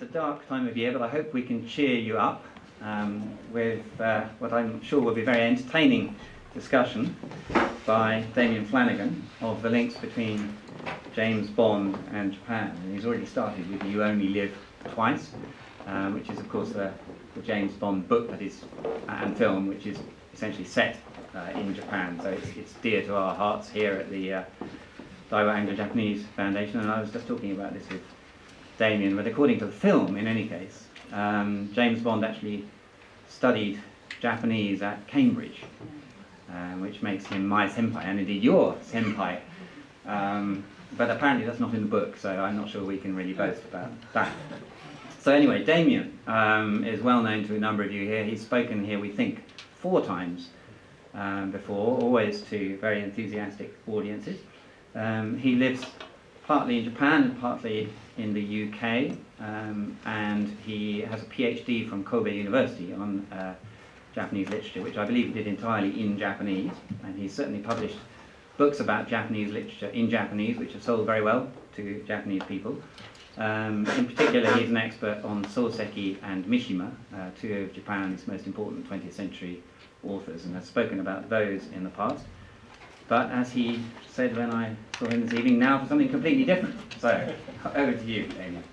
a dark time of year, but I hope we can cheer you up with what I'm sure will be a very entertaining discussion by Damian Flanagan of the links between James Bond and Japan. And he's already started with You Only Live Twice, which is of course the James Bond book that is and film, which is essentially set in Japan. So it's dear to our hearts here at the Daiwa Anglo-Japanese Foundation, and I was just talking about this with Damian, but according to the film, in any case, James Bond actually studied Japanese at Cambridge, which makes him my senpai, and indeed your senpai. But apparently that's not in the book, so I'm not sure we can really boast about that. So anyway, Damian is well known to a number of you here. He's spoken here, we think, 4 times before, always to very enthusiastic audiences. He lives partly in Japan and partly in the UK, and he has a PhD from Kobe University on Japanese literature, which I believe he did entirely in Japanese, and he's certainly published books about Japanese literature in Japanese, which have sold very well to Japanese people. In particular, he's an expert on Soseki and Mishima, 2 of Japan's most important 20th century authors, and has spoken about those in the past. But as he said when I saw him this evening, now for something completely different. So, over to you, Damian.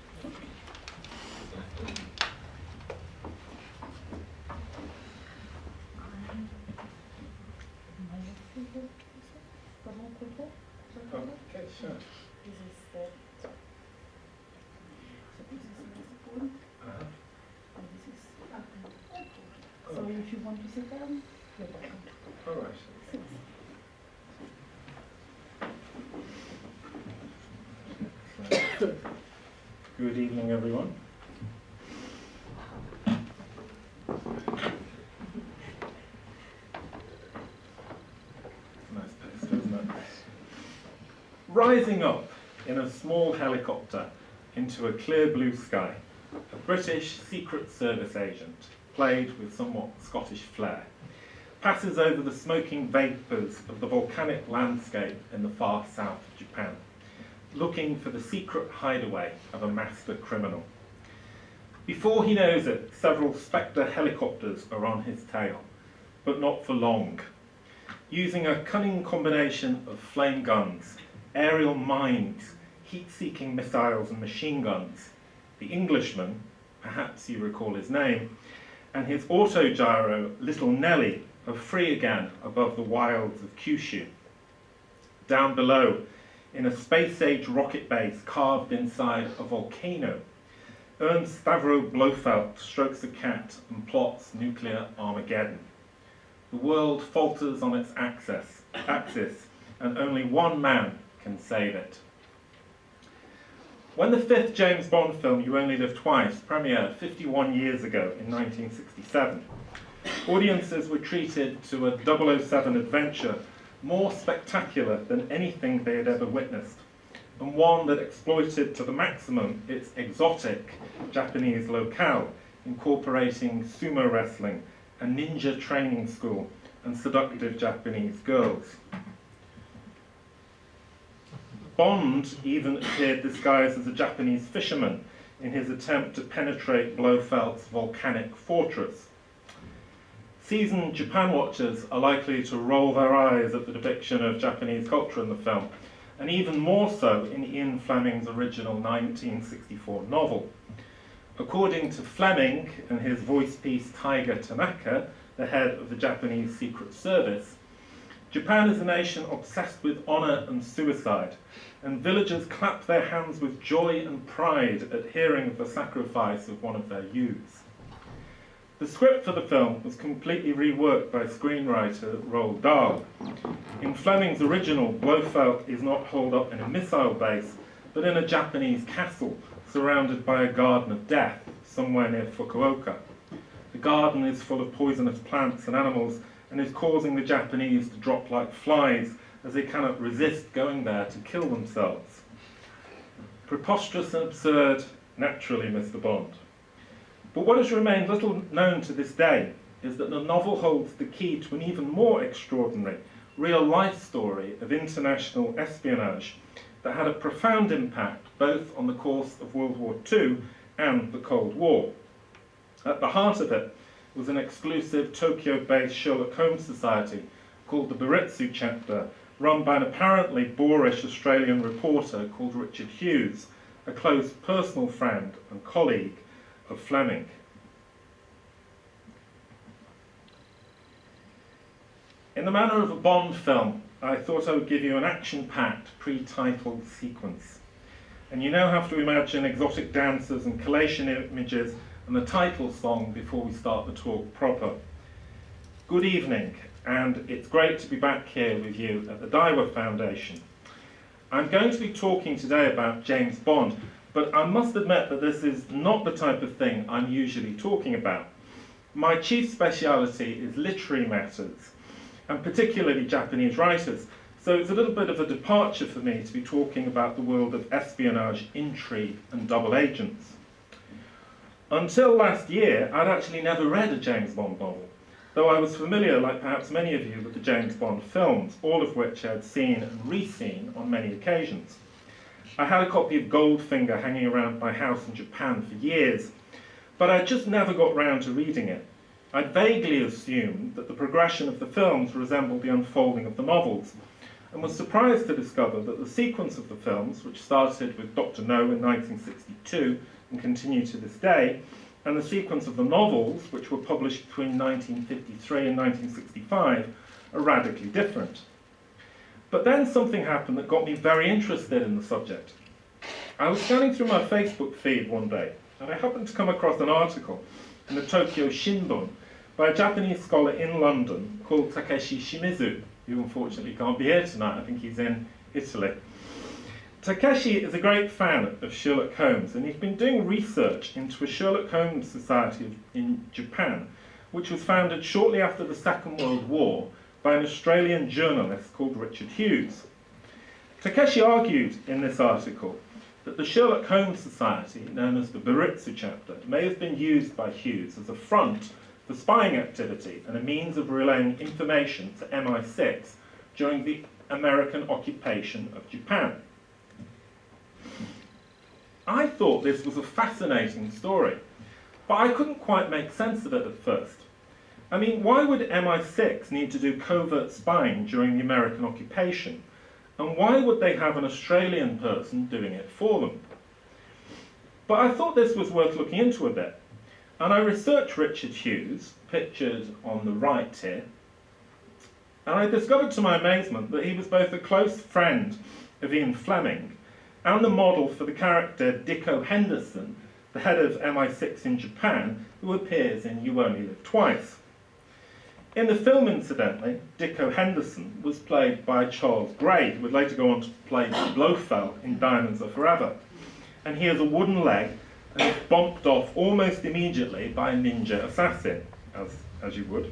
Okay, sure. So if you want to sit down, you're welcome. All right. Good evening, everyone. Nice poster, isn't it? Rising up in a small helicopter into a clear blue sky, a British Secret Service agent, played with somewhat Scottish flair, passes over the smoking vapours of the volcanic landscape in the far south of Japan, looking for the secret hideaway of a master criminal. Before he knows it, several Spectre helicopters are on his tail, but not for long. Using a cunning combination of flame guns, aerial mines, heat-seeking missiles and machine guns, the Englishman, perhaps you recall his name, and his autogyro Little Nelly are free again above the wilds of Kyushu. Down below, in a space-age rocket base carved inside a volcano, Ernst Stavro Blofeld strokes a cat and plots nuclear Armageddon. The world falters on its axis, and only one man can save it. When the 5th James Bond film, You Only Live Twice, premiered 51 years ago in 1967, audiences were treated to a 007 adventure more spectacular than anything they had ever witnessed, and one that exploited to the maximum its exotic Japanese locale, incorporating sumo wrestling, a ninja training school, and seductive Japanese girls. Bond even appeared disguised as a Japanese fisherman in his attempt to penetrate Blofeld's volcanic fortress. Seasoned Japan watchers are likely to roll their eyes at the depiction of Japanese culture in the film, and even more so in Ian Fleming's original 1964 novel. According to Fleming and his voice piece Taiga Tanaka, the head of the Japanese Secret Service, Japan is a nation obsessed with honor and suicide, and villagers clap their hands with joy and pride at hearing of the sacrifice of one of their youths. The script for the film was completely reworked by screenwriter Roald Dahl. In Fleming's original, Blofeld is not holed up in a missile base, but in a Japanese castle surrounded by a garden of death somewhere near Fukuoka. The garden is full of poisonous plants and animals and is causing the Japanese to drop like flies as they cannot resist going there to kill themselves. Preposterous and absurd, naturally, Mr. Bond. But what has remained little known to this day is that the novel holds the key to an even more extraordinary real-life story of international espionage that had a profound impact both on the course of World War II and the Cold War. At the heart of it was an exclusive Tokyo-based Sherlock Holmes society called the Beretta Chapter, run by an apparently boorish Australian reporter called Richard Hughes, a close personal friend and colleague of Fleming. In the manner of a Bond film, I thought I would give you an action-packed pre-titled sequence. And you now have to imagine exotic dancers and collation images and the title song before we start the talk proper. Good evening, and it's great to be back here with you at the Daiwa Foundation. I'm going to be talking today about James Bond, but I must admit that this is not the type of thing I'm usually talking about. My chief speciality is literary matters, and particularly Japanese writers, so it's a little bit of a departure for me to be talking about the world of espionage, intrigue, and double agents. Until last year, I'd actually never read a James Bond novel, though I was familiar, like perhaps many of you, with the James Bond films, all of which I'd seen and re-seen on many occasions. I had a copy of Goldfinger hanging around my house in Japan for years, but I just never got round to reading it. I'd vaguely assumed that the progression of the films resembled the unfolding of the novels, and was surprised to discover that the sequence of the films, which started with Dr. No in 1962 and continue to this day, and the sequence of the novels, which were published between 1953 and 1965, are radically different. But then something happened that got me very interested in the subject. I was scanning through my Facebook feed one day, and I happened to come across an article in the Tokyo Shimbun by a Japanese scholar in London called Takeshi Shimizu, who unfortunately can't be here tonight. I think he's in Italy. Takeshi is a great fan of Sherlock Holmes, and he's been doing research into a Sherlock Holmes society in Japan, which was founded shortly after the Second World War by an Australian journalist called Richard Hughes. Takeshi argued in this article that the Sherlock Holmes Society, known as the Beretta Chapter, may have been used by Hughes as a front for spying activity and a means of relaying information to MI6 during the American occupation of Japan. I thought this was a fascinating story, but I couldn't quite make sense of it at first. I mean, why would MI6 need to do covert spying during the American occupation? And why would they have an Australian person doing it for them? But I thought this was worth looking into a bit. And I researched Richard Hughes, pictured on the right here, and I discovered to my amazement that he was both a close friend of Ian Fleming and the model for the character Dicko Henderson, the head of MI6 in Japan, who appears in You Only Live Twice. In the film, incidentally, Dicko Henderson was played by Charles Gray, who would later go on to play Blofeld in Diamonds Are Forever. And he has a wooden leg and is bumped off almost immediately by a ninja assassin, as you would.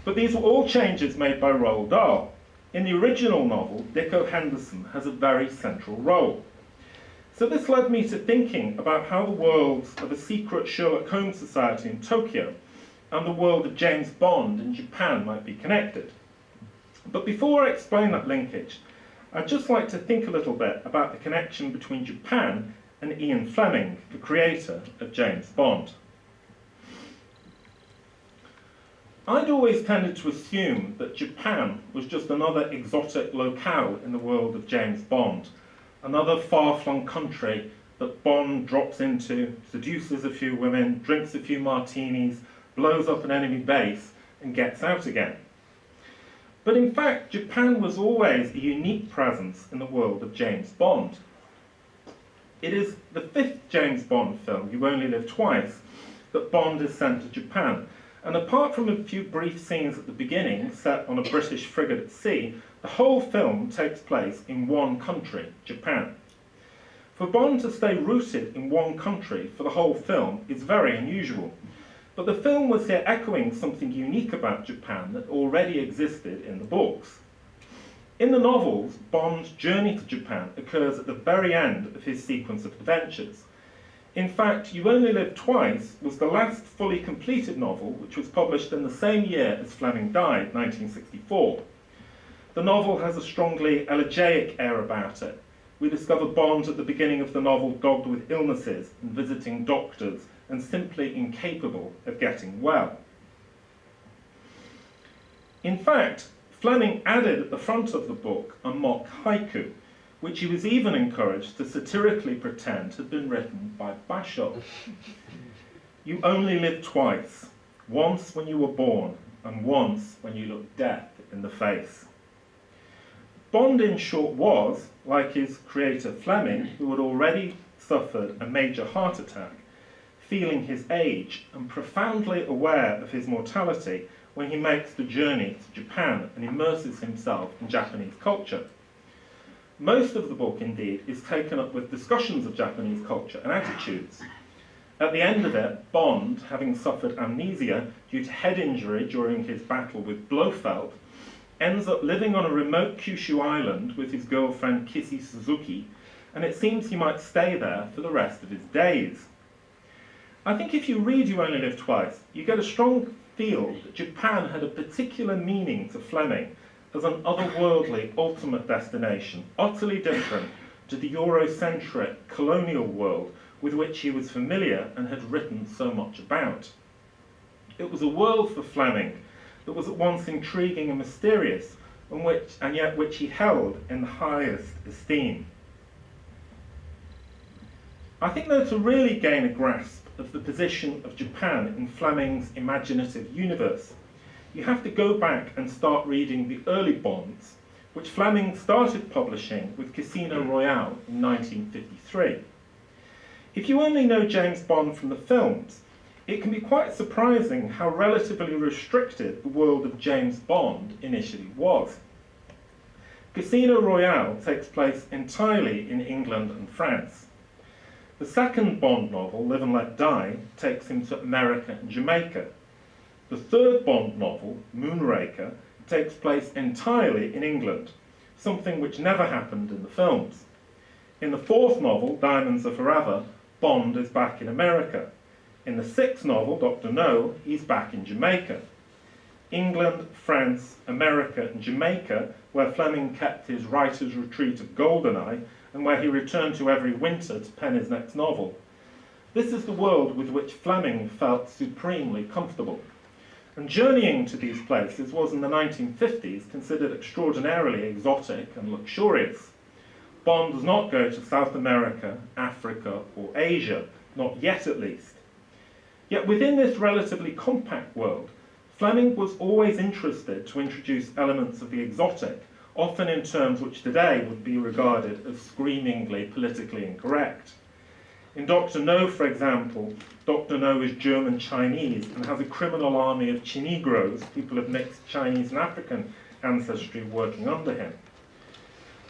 But these were all changes made by Roald Dahl. In the original novel, Dicko Henderson has a very central role. So this led me to thinking about how the worlds of a secret Sherlock Holmes society in Tokyo and the world of James Bond in Japan might be connected. But before I explain that linkage, I'd just like to think a little bit about the connection between Japan and Ian Fleming, the creator of James Bond. I'd always tended to assume that Japan was just another exotic locale in the world of James Bond, another far-flung country that Bond drops into, seduces a few women, drinks a few martinis, blows up an enemy base, and gets out again. But in fact, Japan was always a unique presence in the world of James Bond. It is the fifth James Bond film, You Only Live Twice, that Bond is sent to Japan. And apart from a few brief scenes at the beginning, set on a British frigate at sea, the whole film takes place in one country, Japan. For Bond to stay rooted in one country for the whole film is very unusual. But the film was here echoing something unique about Japan that already existed in the books. In the novels, Bond's journey to Japan occurs at the very end of his sequence of adventures. In fact, You Only Live Twice was the last fully completed novel, which was published in the same year as Fleming died, 1964. The novel has a strongly elegiac air about it, We discover Bond at the beginning of the novel dogged with illnesses and visiting doctors and simply incapable of getting well. In fact, Fleming added at the front of the book a mock haiku, which he was even encouraged to satirically pretend had been written by Basho. You only live twice, once when you were born, and once when you looked death in the face. Bond, in short, was, like his creator Fleming, who had already suffered a major heart attack, feeling his age and profoundly aware of his mortality when he makes the journey to Japan and immerses himself in Japanese culture. Most of the book, indeed, is taken up with discussions of Japanese culture and attitudes. At the end of it, Bond, having suffered amnesia due to head injury during his battle with Blofeld, ends up living on a remote Kyushu island with his girlfriend Kissy Suzuki, and it seems he might stay there for the rest of his days. I think if you read You Only Live Twice, you get a strong feel that Japan had a particular meaning to Fleming as an otherworldly ultimate destination, utterly different to the Eurocentric colonial world with which he was familiar and had written so much about. It was a world for Fleming that was at once intriguing and mysterious, and yet which he held in the highest esteem. I think, though, to really gain a grasp of the position of Japan in Fleming's imaginative universe, you have to go back and start reading the early Bonds, which Fleming started publishing with Casino Royale in 1953. If you only know James Bond from the films, it can be quite surprising how relatively restricted the world of James Bond initially was. Casino Royale takes place entirely in England and France. The second Bond novel, Live and Let Die, takes him to America and Jamaica. The third Bond novel, Moonraker, takes place entirely in England, something which never happened in the films. In the fourth novel, Diamonds Are Forever, Bond is back in America. In the sixth novel, Dr. No, he's back in Jamaica. England, France, America, and Jamaica, where Fleming kept his writer's retreat of Goldeneye, and where he returned to every winter to pen his next novel. This is the world with which Fleming felt supremely comfortable. And journeying to these places was in the 1950s considered extraordinarily exotic and luxurious. Bond does not go to South America, Africa, or Asia, not yet at least. Yet within this relatively compact world, Fleming was always interested to introduce elements of the exotic, often in terms which today would be regarded as screamingly politically incorrect. In Dr. No, for example, Dr. No is German-Chinese and has a criminal army of Chinegros, people of mixed Chinese and African ancestry, working under him.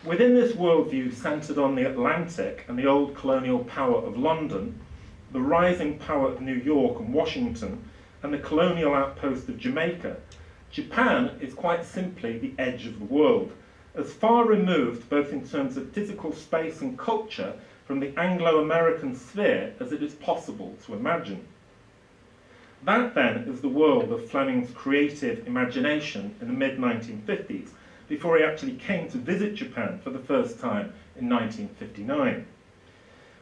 Within this worldview centred on the Atlantic and the old colonial power of London, the rising power of New York and Washington, and the colonial outpost of Jamaica, Japan is quite simply the edge of the world, as far removed both in terms of physical space and culture from the Anglo-American sphere as it is possible to imagine. That then is the world of Fleming's creative imagination in the mid-1950s, before he actually came to visit Japan for the first time in 1959.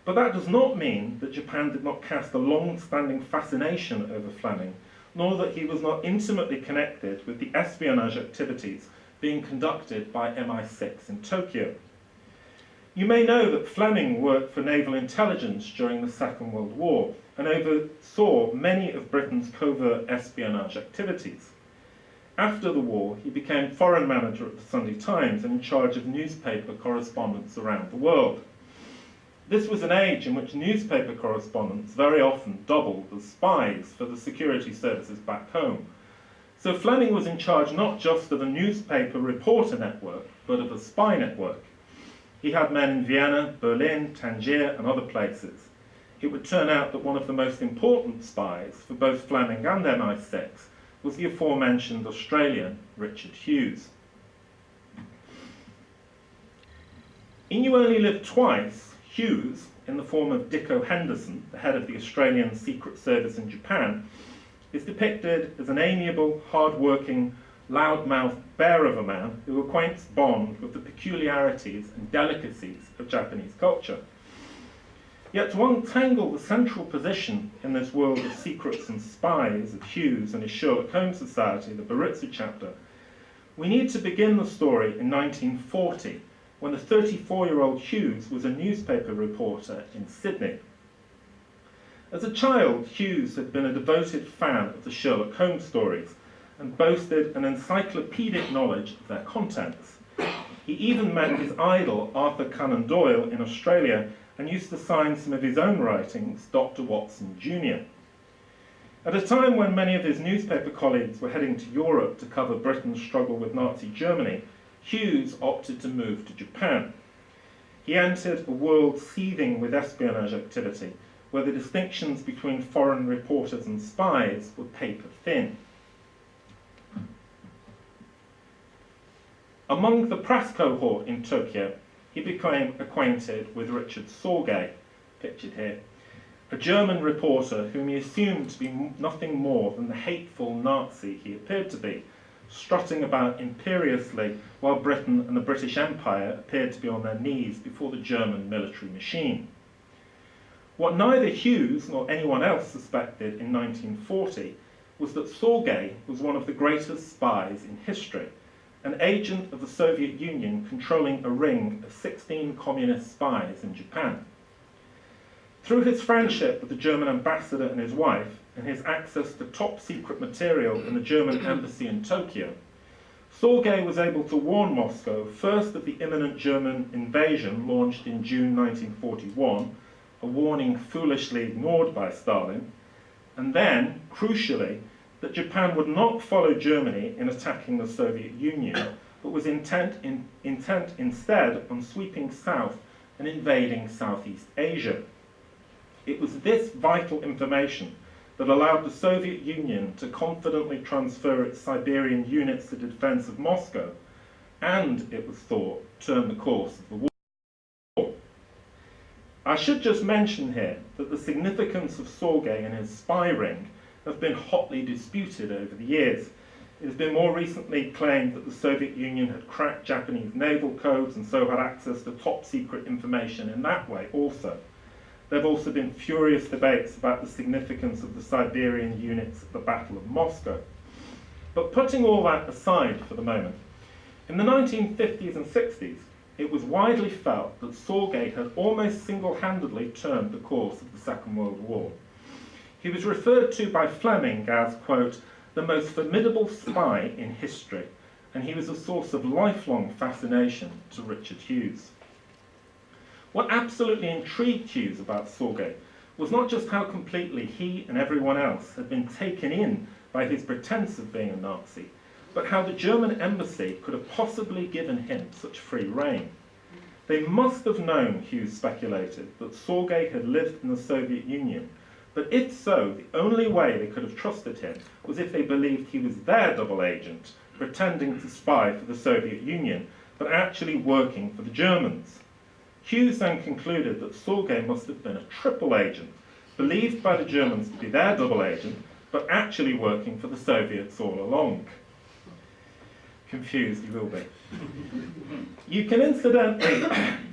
But that does not mean that Japan did not cast a long-standing fascination over Fleming, nor that he was not intimately connected with the espionage activities being conducted by MI6 in Tokyo. You may know that Fleming worked for naval intelligence during the Second World War and oversaw many of Britain's covert espionage activities. After the war, he became foreign manager at the Sunday Times and in charge of newspaper correspondence around the world. This was an age in which newspaper correspondents very often doubled as spies for the security services back home. So Fleming was in charge not just of a newspaper reporter network, but of a spy network. He had men in Vienna, Berlin, Tangier, and other places. It would turn out that one of the most important spies for both Fleming and MI6 was the aforementioned Australian Richard Hughes. In You Only Live Twice, Hughes, in the form of Dicko Henderson, the head of the Australian Secret Service in Japan, is depicted as an amiable, hard-working, loudmouth bear of a man who acquaints Bond with the peculiarities and delicacies of Japanese culture. Yet to untangle the central position in this world of secrets and spies of Hughes and his Sherlock Holmes Society, the Beretta chapter, we need to begin the story in 1940, when the 34-year-old Hughes was a newspaper reporter in Sydney. As a child, Hughes had been a devoted fan of the Sherlock Holmes stories and boasted an encyclopedic knowledge of their contents. He even met his idol, Arthur Conan Doyle, in Australia and used to sign some of his own writings, Dr. Watson Jr. At a time when many of his newspaper colleagues were heading to Europe to cover Britain's struggle with Nazi Germany, Hughes opted to move to Japan. He entered a world seething with espionage activity, where the distinctions between foreign reporters and spies were paper thin. Among the press cohort in Tokyo, he became acquainted with Richard Sorge, pictured here, a German reporter whom he assumed to be nothing more than the hateful Nazi he appeared to be, strutting about imperiously while Britain and the British Empire appeared to be on their knees before the German military machine. What neither Hughes nor anyone else suspected in 1940 was that Sorge was one of the greatest spies in history, an agent of the Soviet Union controlling a ring of 16 communist spies in Japan. Through his friendship with the German ambassador and his wife, and his access to top-secret material in the German embassy in Tokyo, Sorge was able to warn Moscow first of the imminent German invasion launched in June 1941, a warning foolishly ignored by Stalin, and then, crucially, that Japan would not follow Germany in attacking the Soviet Union, but was intent instead on sweeping south and invading Southeast Asia. It was this vital information that allowed the Soviet Union to confidently transfer its Siberian units to the defense of Moscow, and, it was thought, turn the course of the war. I should just mention here that the significance of Sorge and his spy ring have been hotly disputed over the years. It has been more recently claimed that the Soviet Union had cracked Japanese naval codes and so had access to top-secret information in that way also. There have also been furious debates about the significance of the Siberian units at the Battle of Moscow. But putting all that aside for the moment, in the 1950s and 60s, it was widely felt that Sorge had almost single-handedly turned the course of the Second World War. He was referred to by Fleming as, quote, the most formidable spy in history, and he was a source of lifelong fascination to Richard Hughes. What absolutely intrigued Hughes about Sorge was not just how completely he and everyone else had been taken in by his pretense of being a Nazi, but how the German embassy could have possibly given him such free rein. They must have known, Hughes speculated, that Sorge had lived in the Soviet Union, but if so, the only way they could have trusted him was if they believed he was their double agent, pretending to spy for the Soviet Union, but actually working for the Germans. Hughes then concluded that Sorge must have been a triple agent, believed by the Germans to be their double agent, but actually working for the Soviets all along. Confused you will be. You can incidentally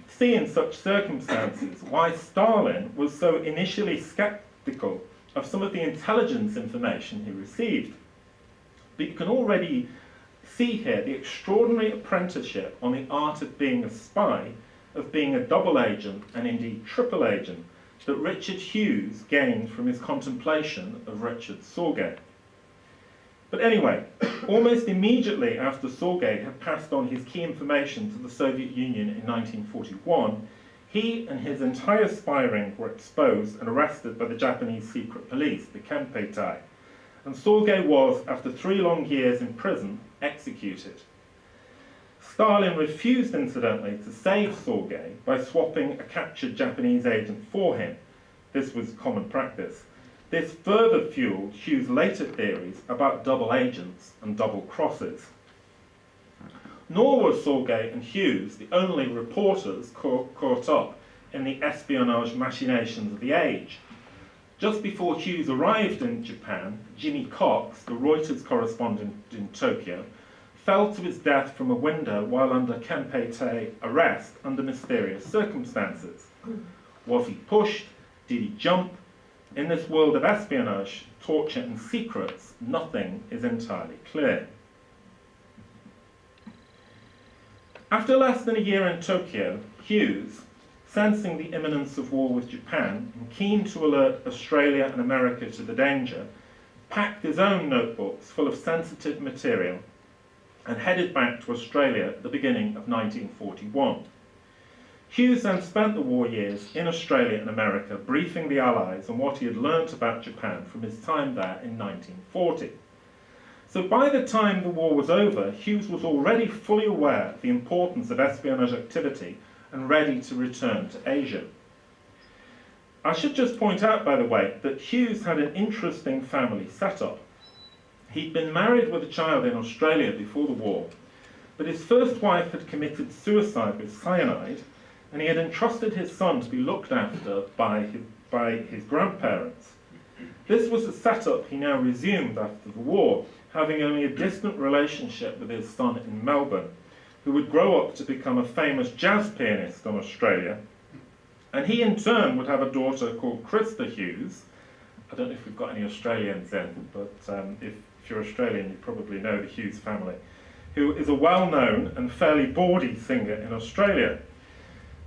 see in such circumstances why Stalin was so initially skeptical of some of the intelligence information he received. But you can already see here the extraordinary apprenticeship on the art of being a spy, of being a double agent and indeed triple agent that Richard Hughes gained from his contemplation of Richard Sorge. But anyway, almost immediately after Sorge had passed on his key information to the Soviet Union in 1941, he and his entire spy ring were exposed and arrested by the Japanese secret police, the Kempeitai, and Sorge was, after 3 long years in prison, executed. Stalin refused, incidentally, to save Sorge by swapping a captured Japanese agent for him. This was common practice. This further fueled Hughes' later theories about double agents and double crosses. Nor were Sorge and Hughes the only reporters caught up in the espionage machinations of the age. Just before Hughes arrived in Japan, Jimmy Cox, the Reuters correspondent in Tokyo, fell to his death from a window while under Kempei arrest under mysterious circumstances. Was he pushed? Did he jump? In this world of espionage, torture and secrets, nothing is entirely clear. After less than a year in Tokyo, Hughes, sensing the imminence of war with Japan and keen to alert Australia and America to the danger, packed his own notebooks full of sensitive material and headed back to Australia at the beginning of 1941. Hughes then spent the war years in Australia and America briefing the Allies on what he had learnt about Japan from his time there in 1940. So by the time the war was over, Hughes was already fully aware of the importance of espionage activity and ready to return to Asia. I should just point out, by the way, that Hughes had an interesting family setup. He'd been married with a child in Australia before the war, but his first wife had committed suicide with cyanide, and he had entrusted his son to be looked after by his grandparents. This was a setup he now resumed after the war, having only a distant relationship with his son in Melbourne, who would grow up to become a famous jazz pianist in Australia. And he in turn would have a daughter called Krista Hughes. I don't know if we've got any Australians in, but if you're Australian, you probably know the Hughes family, who is a well-known and fairly bawdy singer in Australia.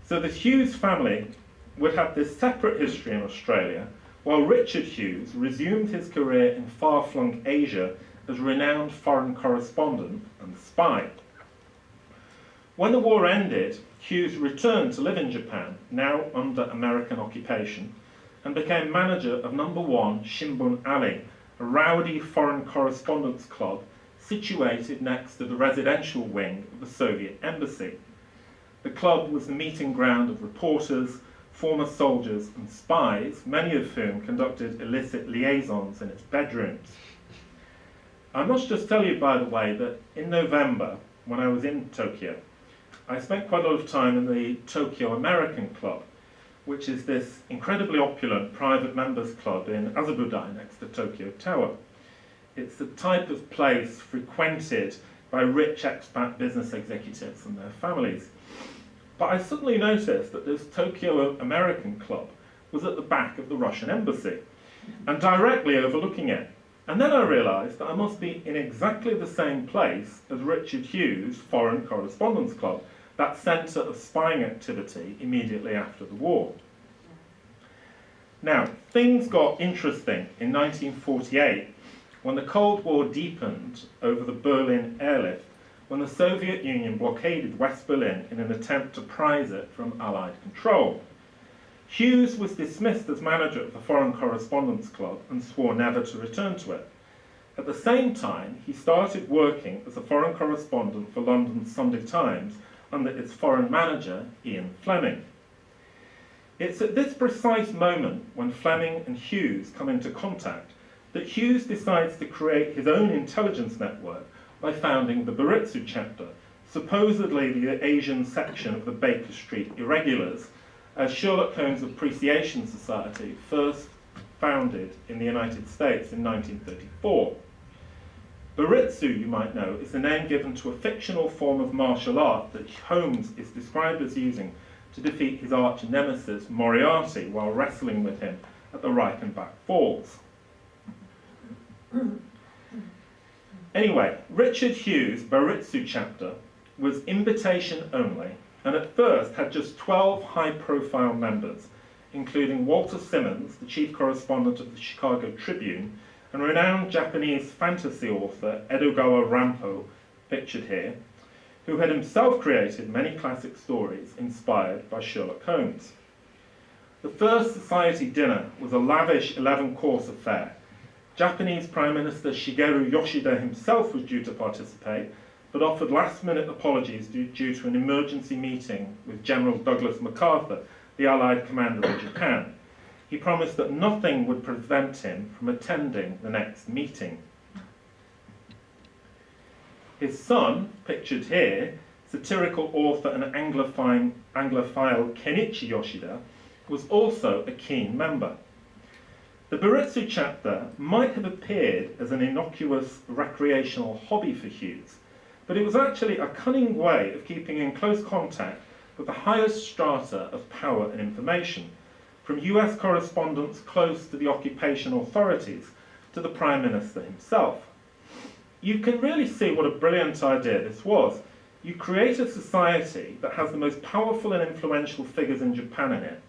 So the Hughes family would have this separate history in Australia, while Richard Hughes resumed his career in far-flung Asia as renowned foreign correspondent and spy. When the war ended, Hughes returned to live in Japan, now under American occupation, and became manager of No. 1 Shimbun Alley, a rowdy foreign correspondence club situated next to the residential wing of the Soviet embassy. The club was the meeting ground of reporters, former soldiers and spies, many of whom conducted illicit liaisons in its bedrooms. I must just tell you, by the way, that in November, when I was in Tokyo, I spent quite a lot of time in the Tokyo American Club, which is this incredibly opulent private members club in Azabudai next to Tokyo Tower. It's the type of place frequented by rich expat business executives and their families. But I suddenly noticed that this Tokyo American Club was at the back of the Russian embassy and directly overlooking it. And then I realised that I must be in exactly the same place as Richard Hughes' Foreign Correspondence Club, that centre of spying activity immediately after the war. Now, things got interesting in 1948 when the Cold War deepened over the Berlin airlift, when the Soviet Union blockaded West Berlin in an attempt to prize it from Allied control. Hughes was dismissed as manager of the Foreign Correspondence Club and swore never to return to it. At the same time, he started working as a foreign correspondent for London's Sunday Times under its foreign manager, Ian Fleming. It's at this precise moment, when Fleming and Hughes come into contact, that Hughes decides to create his own intelligence network by founding the Beretta chapter, supposedly the Asian section of the Baker Street Irregulars, as Sherlock Holmes Appreciation Society, first founded in the United States in 1934. Baritsu, you might know, is the name given to a fictional form of martial art that Holmes is described as using to defeat his arch nemesis Moriarty while wrestling with him at the Reichenbach Falls. Anyway, Richard Hughes' Baritsu chapter was invitation only, and at first had just 12 high-profile members, including Walter Simmons, the chief correspondent of the Chicago Tribune, and renowned Japanese fantasy author Edogawa Rampo, pictured here, who had himself created many classic stories inspired by Sherlock Holmes. The first society dinner was a lavish 11-course affair. Japanese Prime Minister Shigeru Yoshida himself was due to participate, but offered last-minute apologies due to an emergency meeting with General Douglas MacArthur, the Allied commander in Japan. He promised that nothing would prevent him from attending the next meeting. His son, pictured here, satirical author and Anglophile Kenichi Yoshida, was also a keen member. The Baritsu chapter might have appeared as an innocuous recreational hobby for Hughes, but it was actually a cunning way of keeping in close contact with the highest strata of power and information, from US correspondents close to the occupation authorities to the Prime Minister himself. You can really see what a brilliant idea this was. You create a society that has the most powerful and influential figures in Japan in it.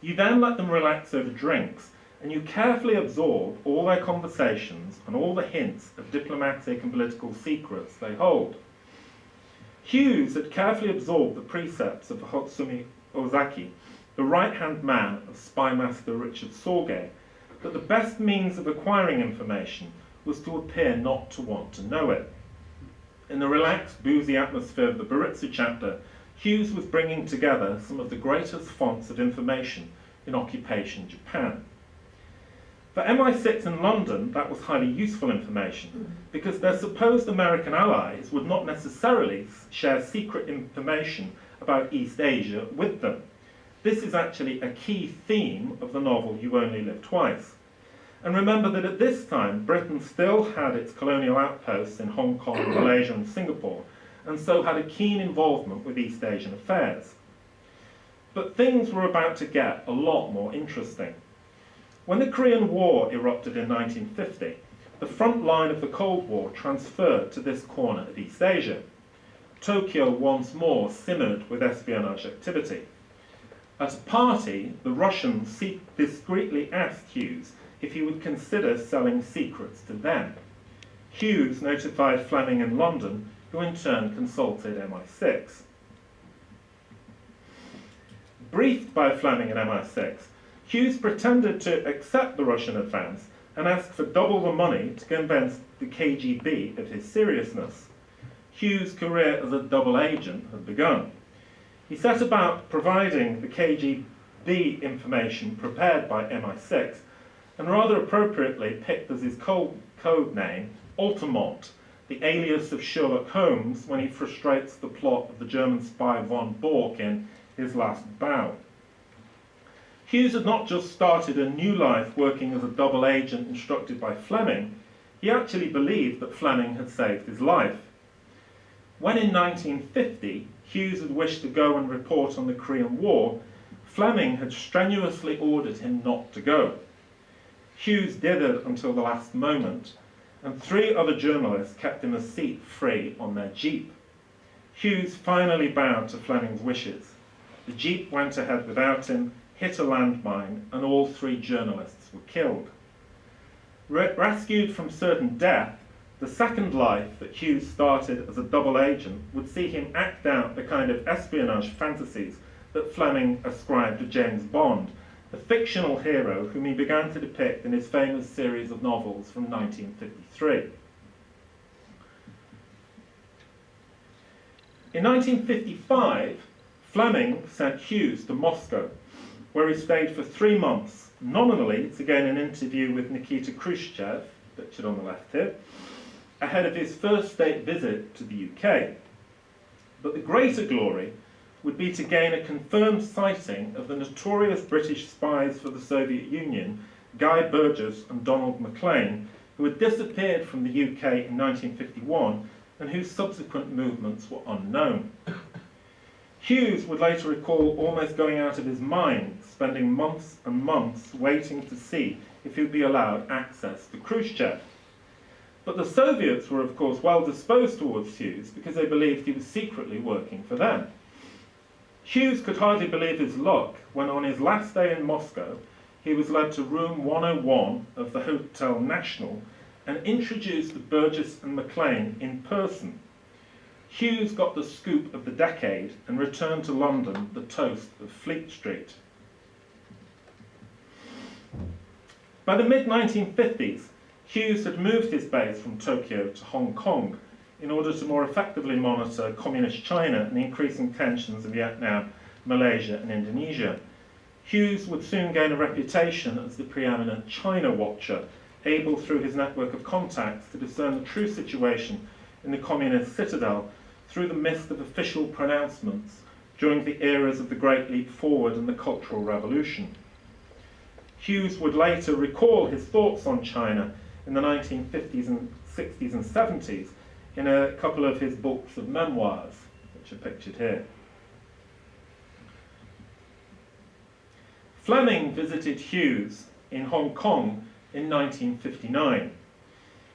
You then let them relax over drinks, and you carefully absorb all their conversations and all the hints of diplomatic and political secrets they hold. Hughes had carefully absorbed the precepts of Hotsumi Ozaki, the right-hand man of spymaster Richard Sorge, that the best means of acquiring information was to appear not to want to know it. In the relaxed, boozy atmosphere of the Beretta chapter, Hughes was bringing together some of the greatest fonts of information in occupation Japan. For MI6 in London, that was highly useful information, because their supposed American allies would not necessarily share secret information about East Asia with them. This is actually a key theme of the novel You Only Live Twice. And remember that at this time, Britain still had its colonial outposts in Hong Kong, Malaysia and Singapore, and so had a keen involvement with East Asian affairs. But things were about to get a lot more interesting. When the Korean War erupted in 1950, the front line of the Cold War transferred to this corner of East Asia. Tokyo once more simmered with espionage activity. At a party, the Russians discreetly asked Hughes if he would consider selling secrets to them. Hughes notified Fleming in London, who in turn consulted MI6. Briefed by Fleming and MI6, Hughes pretended to accept the Russian advance and asked for double the money to convince the KGB of his seriousness. Hughes' career as a double agent had begun. He set about providing the KGB information prepared by MI6, and rather appropriately picked as his code name Altamont, the alias of Sherlock Holmes when he frustrates the plot of the German spy von Bork in His Last Bow. Hughes had not just started a new life working as a double agent instructed by Fleming, he actually believed that Fleming had saved his life. When in 1950 Hughes had wished to go and report on the Korean War, Fleming had strenuously ordered him not to go. Hughes did it until the last moment, and 3 other journalists kept him a seat free on their jeep. Hughes finally bowed to Fleming's wishes. The jeep went ahead without him, hit a landmine, and all 3 journalists were killed. Rescued from certain death, the second life that Hughes started as a double agent would see him act out the kind of espionage fantasies that Fleming ascribed to James Bond, the fictional hero whom he began to depict in his famous series of novels from 1953. In 1955, Fleming sent Hughes to Moscow, where he stayed for 3 months, nominally to gain an interview with Nikita Khrushchev, pictured on the left here, ahead of his first state visit to the UK. But the greater glory would be to gain a confirmed sighting of the notorious British spies for the Soviet Union, Guy Burgess and Donald Maclean, who had disappeared from the UK in 1951 and whose subsequent movements were unknown. Hughes would later recall almost going out of his mind, spending months and months waiting to see if he would be allowed access to Khrushchev. But the Soviets were of course well disposed towards Hughes because they believed he was secretly working for them. Hughes could hardly believe his luck when on his last day in Moscow he was led to room 101 of the Hotel National and introduced to Burgess and Maclean in person. Hughes got the scoop of the decade and returned to London the toast of Fleet Street. By the mid-1950s, Hughes had moved his base from Tokyo to Hong Kong in order to more effectively monitor communist China and the increasing tensions in Vietnam, Malaysia and Indonesia. Hughes would soon gain a reputation as the preeminent China watcher, able through his network of contacts to discern the true situation in the communist citadel through the mist of official pronouncements during the eras of the Great Leap Forward and the Cultural Revolution. Hughes would later recall his thoughts on China in the 1950s and 60s and 70s in a couple of his books of memoirs, which are pictured here. Fleming visited Hughes in Hong Kong in 1959.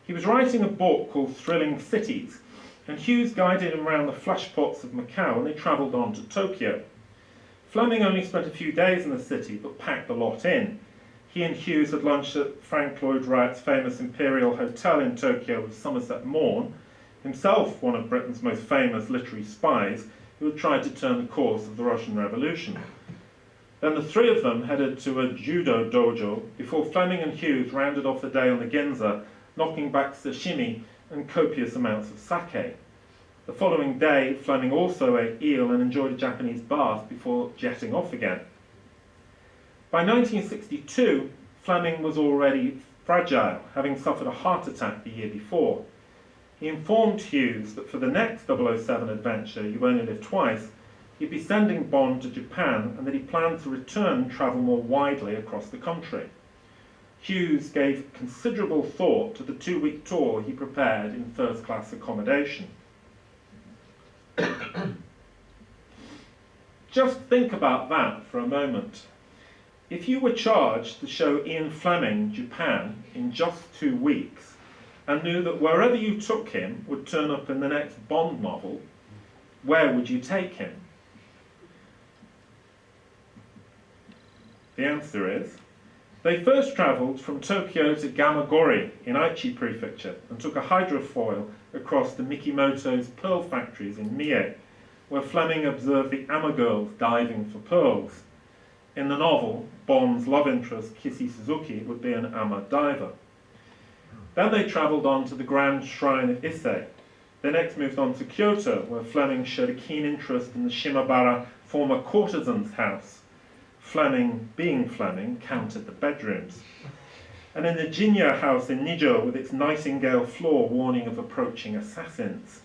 He was writing a book called Thrilling Cities, and Hughes guided him around the flashpots of Macau, and they travelled on to Tokyo. Fleming only spent a few days in the city, but packed a lot in. He and Hughes had lunched at Frank Lloyd Wright's famous Imperial Hotel in Tokyo with Somerset Maugham, himself one of Britain's most famous literary spies, who had tried to turn the course of the Russian Revolution. Then the three of them headed to a judo dojo before Fleming and Hughes rounded off the day on the Ginza, knocking back sashimi and copious amounts of sake. The following day, Fleming also ate eel and enjoyed a Japanese bath before jetting off again. By 1962, Fleming was already fragile, having suffered a heart attack the year before. He informed Hughes that for the next 007 adventure, You Only Live Twice, he'd be sending Bond to Japan and that he planned to return and travel more widely across the country. Hughes gave considerable thought to the 2-week tour he prepared in first-class accommodation. Just think about that for a moment. If you were charged to show Ian Fleming Japan in just 2 weeks and knew that wherever you took him would turn up in the next Bond novel, where would you take him? The answer is, they first travelled from Tokyo to Gamagori in Aichi Prefecture and took a hydrofoil across the Mikimoto's pearl factories in Mie, where Fleming observed the Amma girls diving for pearls. In the novel, Bond's love interest, Kissy Suzuki, would be an Amma diver. Then they travelled on to the Grand Shrine of Ise. They next moved on to Kyoto, where Fleming showed a keen interest in the Shimabara former courtesan's house. Fleming, being Fleming, counted the bedrooms. And in the Jinya house in Nijo, with its nightingale floor warning of approaching assassins.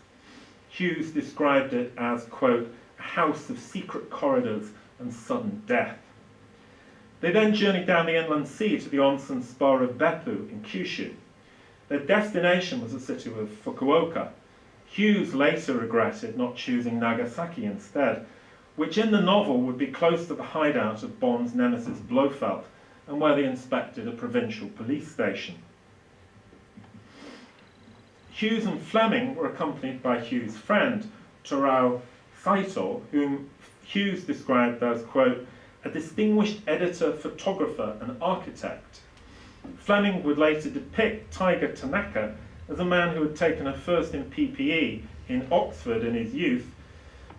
Hughes described it as, quote, a house of secret corridors and sudden death. They then journeyed down the inland sea to the onsen spa of Beppu in Kyushu. Their destination was the city of Fukuoka. Hughes later regretted not choosing Nagasaki instead, which in the novel would be close to the hideout of Bond's nemesis Blofeld, and where they inspected a provincial police station. Hughes and Fleming were accompanied by Hughes' friend, Torao Saito, whom Hughes described as, quote, a distinguished editor, photographer, and architect. Fleming would later depict Tiger Tanaka as a man who had taken a first in PPE in Oxford in his youth,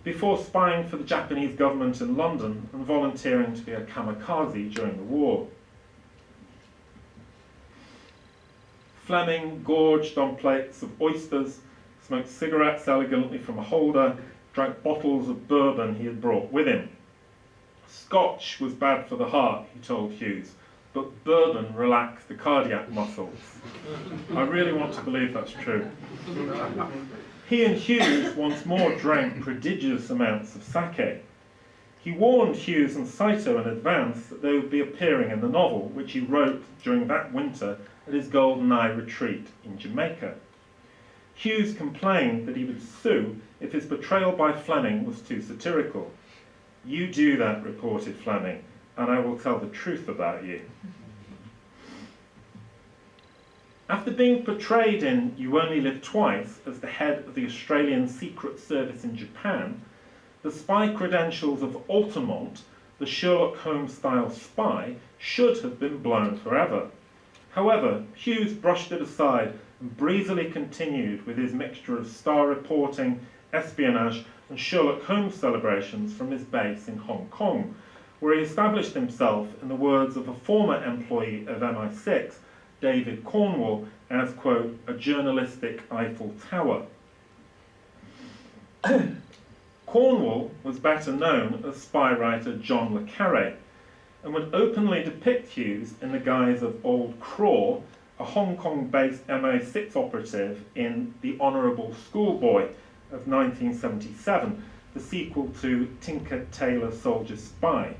before spying for the Japanese government in London and volunteering to be a kamikaze during the war. Fleming gorged on plates of oysters, smoked cigarettes elegantly from a holder, drank bottles of bourbon he had brought with him. Scotch was bad for the heart, he told Hughes, but bourbon relaxed the cardiac muscles. I really want to believe that's true. He and Hughes once more drank prodigious amounts of sake. He warned Hughes and Saito in advance that they would be appearing in the novel, which he wrote during that winter at his Golden Eye retreat in Jamaica. Hughes complained that he would sue if his portrayal by Fleming was too satirical. You do that, reported Fleming, and I will tell the truth about you. After being portrayed in You Only Live Twice as the head of the Australian Secret Service in Japan, the spy credentials of Altamont, the Sherlock Holmes-style spy, should have been blown forever. However, Hughes brushed it aside and breezily continued with his mixture of star reporting, espionage, and Sherlock Holmes celebrations from his base in Hong Kong, where he established himself, in the words of a former employee of MI6, David Cornwall, as, quote, a journalistic Eiffel Tower. Cornwall was better known as spy writer John le Carré, and would openly depict Hughes in the guise of Old Craw, a Hong Kong-based MI6 operative in The Honourable Schoolboy of 1977, the sequel to Tinker Tailor Soldier Spy.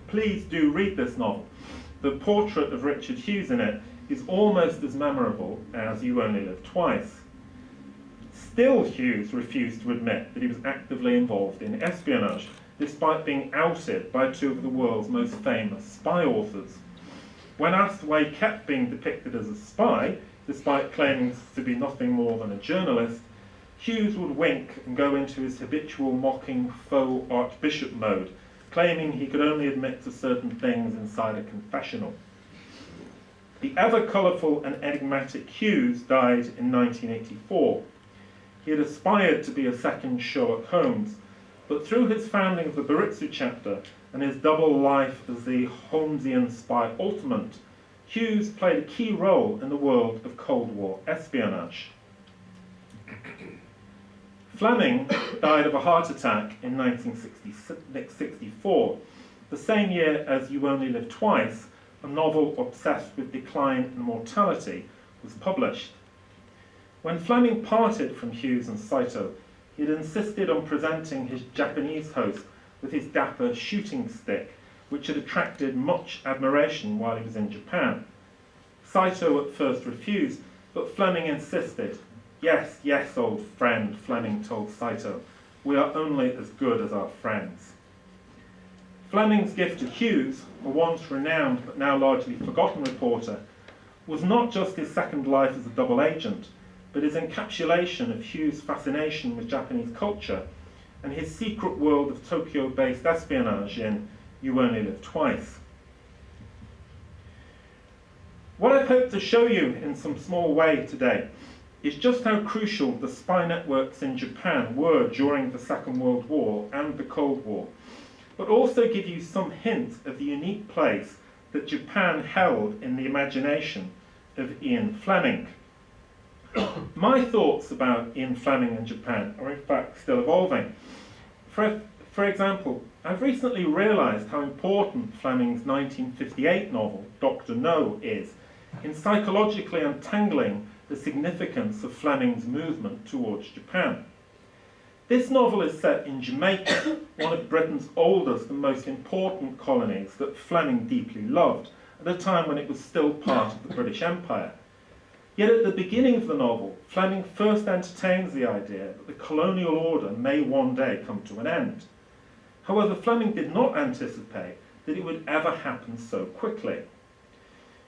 Please do read this novel. The portrait of Richard Hughes in it is almost as memorable as You Only Live Twice. Still, Hughes refused to admit that he was actively involved in espionage, despite being outed by two of the world's most famous spy authors. When asked why he kept being depicted as a spy, despite claiming to be nothing more than a journalist, Hughes would wink and go into his habitual mocking faux archbishop mode, claiming he could only admit to certain things inside a confessional. The ever colourful and enigmatic Hughes died in 1984. He had aspired to be a second Sherlock Holmes, but through his founding of the Beretta chapter and his double life as the Holmesian spy ultimate, Hughes played a key role in the world of Cold War espionage. Fleming died of a heart attack in 1964, the same year as You Only Live Twice, a novel obsessed with decline and mortality, was published. When Fleming parted from Hughes and Saito, he had insisted on presenting his Japanese host with his dapper shooting stick, which had attracted much admiration while he was in Japan. Saito at first refused, but Fleming insisted. "Yes, yes, old friend," Fleming told Saito. "We are only as good as our friends." Fleming's gift to Hughes, a once renowned but now largely forgotten reporter, was not just his second life as a double agent, but his encapsulation of Hughes' fascination with Japanese culture and his secret world of Tokyo-based espionage in You Only Live Twice. What I've hoped to show you in some small way today is just how crucial the spy networks in Japan were during the Second World War and the Cold War, but also give you some hints of the unique place that Japan held in the imagination of Ian Fleming. My thoughts about Ian Fleming and Japan are in fact still evolving. For example, I've recently realised how important Fleming's 1958 novel, Dr. No, is in psychologically untangling the significance of Fleming's movement towards Japan. This novel is set in Jamaica, one of Britain's oldest and most important colonies that Fleming deeply loved, at a time when it was still part of the British Empire. Yet at the beginning of the novel, Fleming first entertains the idea that the colonial order may one day come to an end. However, Fleming did not anticipate that it would ever happen so quickly.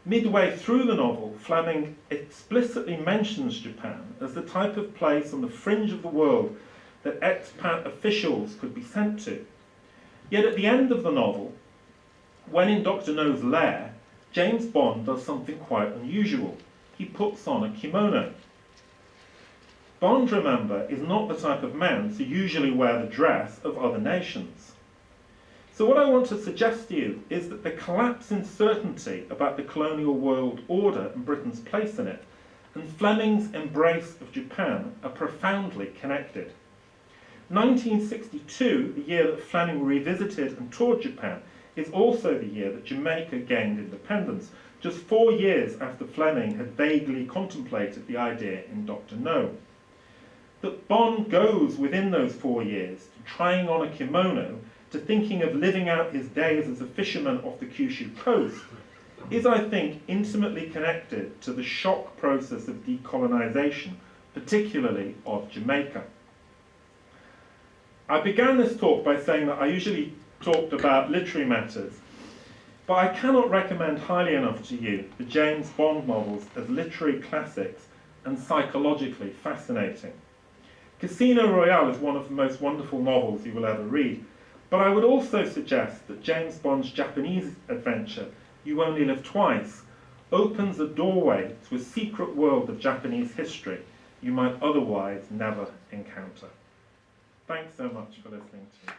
Midway through the novel, Fleming explicitly mentions Japan as the type of place on the fringe of the world that expat officials could be sent to. Yet at the end of the novel, when in Dr. No's lair, James Bond does something quite unusual. He puts on a kimono. Bond, remember, is not the type of man to usually wear the dress of other nations. So what I want to suggest to you is that the collapse in certainty about the colonial world order and Britain's place in it, and Fleming's embrace of Japan are profoundly connected. 1962, the year that Fleming revisited and toured Japan, is also the year that Jamaica gained independence, just 4 years after Fleming had vaguely contemplated the idea in Dr. No. That Bond goes within those 4 years to trying on a kimono, to thinking of living out his days as a fisherman off the Kyushu coast, is, I think, intimately connected to the shock process of decolonisation, particularly of Jamaica. I began this talk by saying that I usually talked about literary matters, but I cannot recommend highly enough to you the James Bond novels as literary classics and psychologically fascinating. Casino Royale is one of the most wonderful novels you will ever read, but I would also suggest that James Bond's Japanese adventure, You Only Live Twice, opens a doorway to a secret world of Japanese history you might otherwise never encounter. Thanks so much for listening to me.